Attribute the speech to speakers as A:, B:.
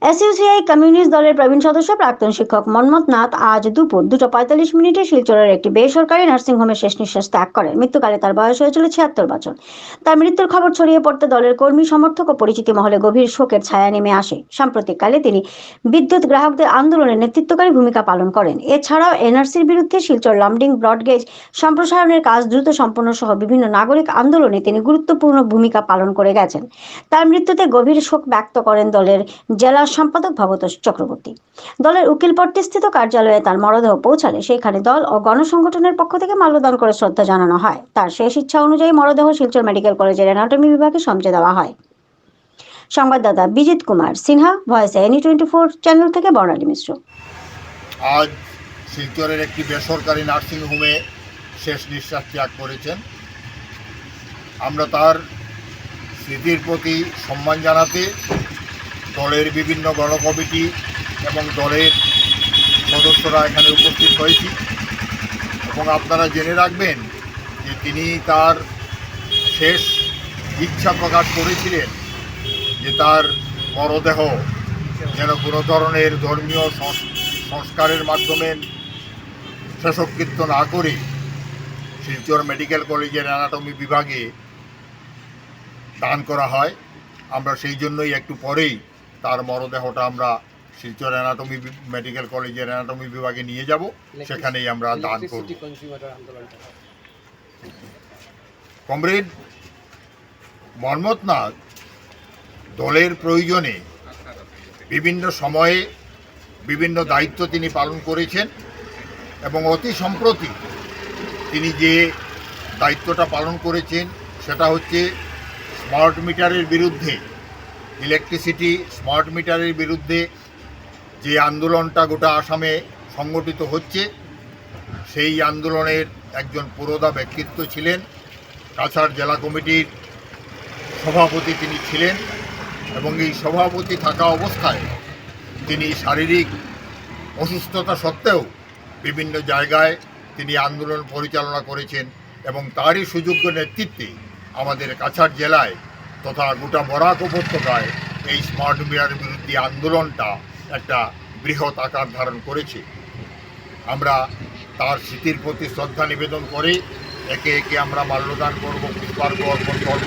A: SUCI communist দলের প্রবীণ সদস্য প্রাক্তন শিক্ষক মন্মথ নাথ আজ দুপুর 2:45 শিলচরের একটি বেসরকারি নার্সিংহোমে শেষ নিঃশ্বাস ত্যাগ করেন। মৃত্যুকালে তার বয়স হয়েছিল 76 বছর। তার মৃত্যুর খবর ছড়িয়ে পড়তে দলের কর্মী, সমর্থক ও পরিচিতি মহলে গভীর শোকের ছায়া নেমে আসে। সাম্প্রতিককালে তিনি বিদ্যুৎ গ্রাহকদের আন্দোলনে নেতৃত্বকারী ভূমিকা পালন করেন। এছাড়াও এনআরসির বিরুদ্ধে শিলচর লামডিং ব্রডগেজ সম্প্রসারণের কাজ দ্রুত সম্পন্ন সহ বিভিন্ন নাগরিক আন্দোলনে তিনি গুরুত্বপূর্ণ ভূমিকা পালন করে গেছেন। তার মৃত্যুতে গভীর শোক ব্যক্ত করেন দলের জেলা সম্পাদক ভবতোষ চক্রবর্তী। দলের উকিলপট্টি স্থিত কার্যালয়ে তার মরদেহ পৌঁছালে সেখানে দল ও গণসংগঠনের পক্ষ থেকে মাল্যদান করে শ্রদ্ধা জানানো হয়। তার শেষ ইচ্ছা অনুযায়ী মরদেহ শিলচর মেডিকেল কলেজের অ্যানাটমি বিভাগে সমঝে দেওয়া হয়। সংবাদদাতা Bijit Kumar Sinha, voice any 24 channel থেকে বর্ণালী মিশ্র।
B: আজ শিলচরের একটি বেসরকারি নার্সিংহোমে শেষ নিঃশ্বাস ত্যাগ করেছেন। আমরা তার স্মৃতির প্রতি সম্মান জানাতে দলের বিভিন্ন গণকমিটি এবং দলের সদস্যরা এখানে উপস্থিত হয়েছি। এবং আপনারা জেনে রাখবেন যে তিনি তার শেষ ইচ্ছা প্রকাশ করেছিলেন যে তার মরদেহ যেন কোনো ধরনের ধর্মীয় সংস্কারের মাধ্যমে শেষকৃত্য না করে শিলচর মেডিকেল কলেজের অ্যানাটমি বিভাগে দান করা হয়। আমরা সেই জন্যই একটু পরেই তার মরদেহটা আমরা শিলচর মেডিকেল কলেজের অ্যানাটমি বিভাগে নিয়ে যাব, সেখানেই আমরা দান করব। কমরেড মন্মথ নাথ দলের প্রয়োজনে বিভিন্ন সময়ে বিভিন্ন দায়িত্ব তিনি পালন করেছেন এবং অতি সম্প্রতি তিনি যে দায়িত্বটা পালন করেছেন সেটা হচ্ছে স্মার্ট মিটারের বিরুদ্ধে, ইলেকট্রিসিটি স্মার্ট মিটারের বিরুদ্ধে যে আন্দোলনটা গোটা আসামে সংগঠিত হচ্ছে, সেই আন্দোলনের একজন পুরোধা ব্যক্তিত্ব ছিলেন। কাছাড় জেলা কমিটির সভাপতি তিনি ছিলেন এবং এই সভাপতি থাকা অবস্থায় তিনি শারীরিক অসুস্থতা সত্ত্বেও বিভিন্ন জায়গায় তিনি আন্দোলন পরিচালনা করেছেন এবং তারই সুযোগ্য নেতৃত্বে আমাদের কাছাড় জেলায় তথা গোটা বরাক উপত্যকায় এই স্মার্ট মিটারের বিরুদ্ধে আন্দোলনটা একটা বৃহৎ আকার ধারণ করেছে। আমরা তার স্মৃতির প্রতি শ্রদ্ধা নিবেদন করে একে একে আমরা মাল্যদান করব, পুষ্পার্ঘ্য অর্পণ করব।